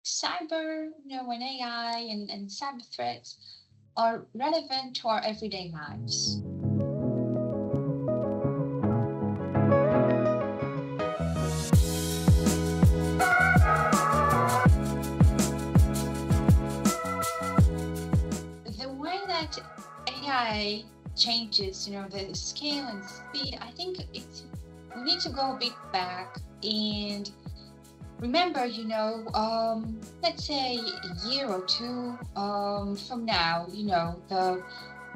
cyber, and AI and cyber threats are relevant to our everyday lives. The way that AI changes, the scale and speed, I think we need to go a bit back and remember, let's say a year or two from now, the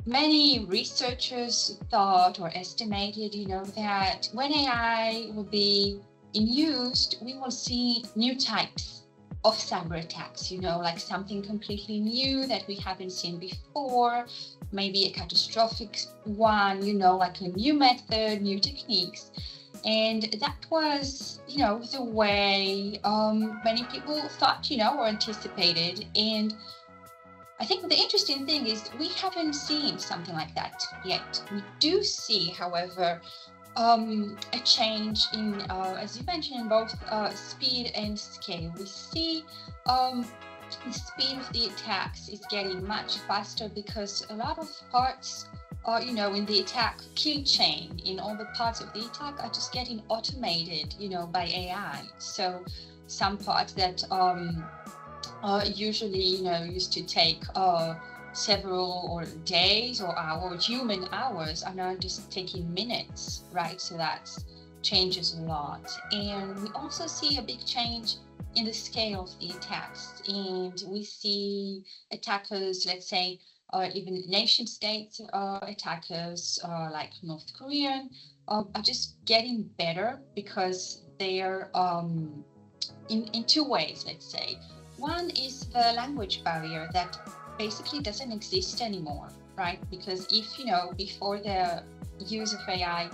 many researchers thought or estimated, that when AI will be in use, we will see new types of cyber attacks, like something completely new that we haven't seen before, maybe a catastrophic one, like a new method, new techniques. And that was, the way many people thought, or anticipated. And I think the interesting thing is we haven't seen something like that yet. We do see, however, a change in, as you mentioned, in both speed and scale. We see the speed of the attacks is getting much faster because a lot of parts in the attack kill chain, in all the parts of the attack are just getting automated, by AI. So some parts that usually, used to take several or days or hours, human hours, are now just taking minutes, right? So that changes a lot. And we also see a big change in the scale of the attacks. And we see attackers, let's say, even nation state attackers like North Korean are just getting better because they're in two ways, let's say. One is the language barrier that basically doesn't exist anymore, right? Because if, before the use of AI,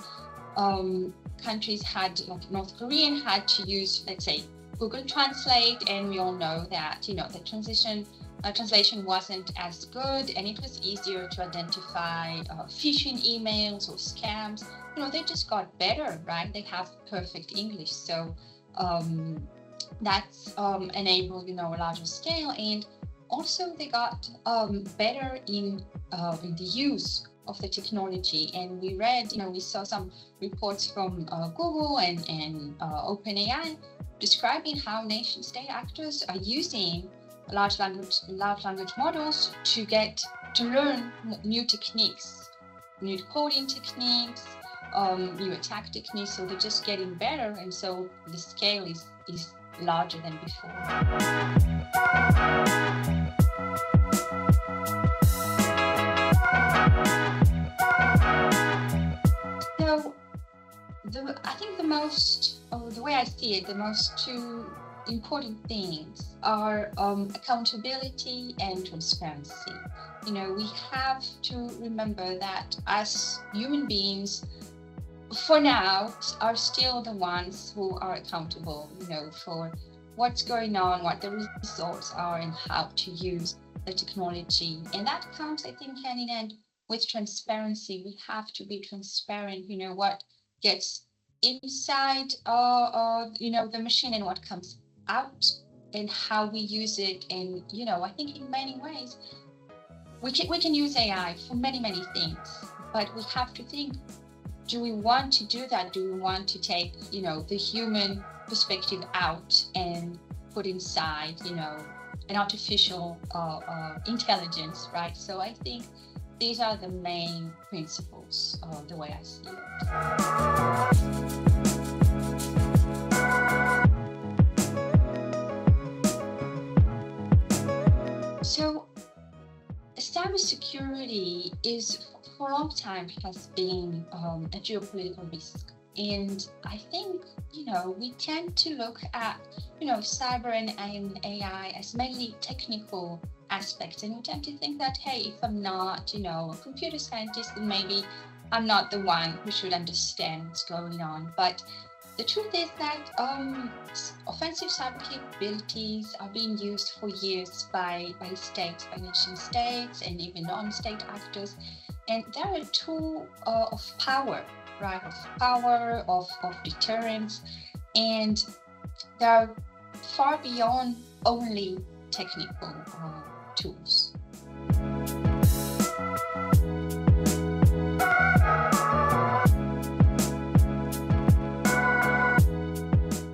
countries had, like North Korean, had to use, let's say, Google Translate, and we all know that, the translation wasn't as good, and it was easier to identify phishing emails or scams. They just got better, right? They have perfect English. So that's enabled, a larger scale. And also they got better in the use of the technology. And we read, we saw some reports from Google and OpenAI describing how nation state actors are using large language models to learn new techniques, new coding techniques, new attack techniques. So they're just getting better, and so the scale is larger than before. So I think the way I see it, the most two important things are accountability and transparency. We have to remember that as human beings, for now, are still the ones who are accountable, for what's going on, what the results are, and how to use the technology. And that comes, I think, hand in hand with transparency. We have to be transparent, what gets inside, the machine and what comes out, and how we use it. And I think in many ways we can use AI for many things, but we have to think, do we want to do that? Do we want to take the human perspective out and put inside an artificial intelligence, right? So I think these are the main principles, the way I see it. So cybersecurity is, for a long time, has been a geopolitical risk. And I think, we tend to look at, cyber and AI as mainly technical aspects. And we tend to think that, hey, if I'm not, a computer scientist, then maybe I'm not the one who should understand what's going on. But the truth is that offensive cyber capabilities are being used for years by states, by nation states, and even non-state actors. And they're a tool of power, right? Of deterrence. And they're far beyond only technical tools.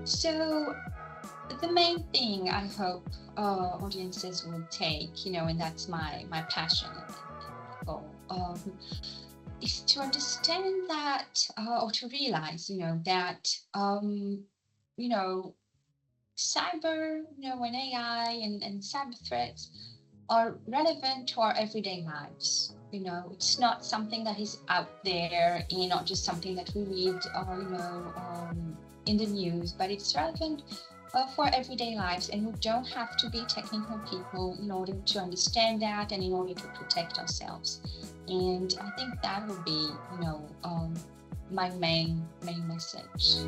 So the main thing I hope audiences will take, and that's my passion and goal, is to understand that, or to realize, that, you know, cyber, and AI and cyber threats are relevant to our everyday lives. It's not something that is out there and not just something that we read, in the news, but it's relevant for everyday lives. And we don't have to be technical people in order to understand that and in order to protect ourselves. And I think that would be, my main message.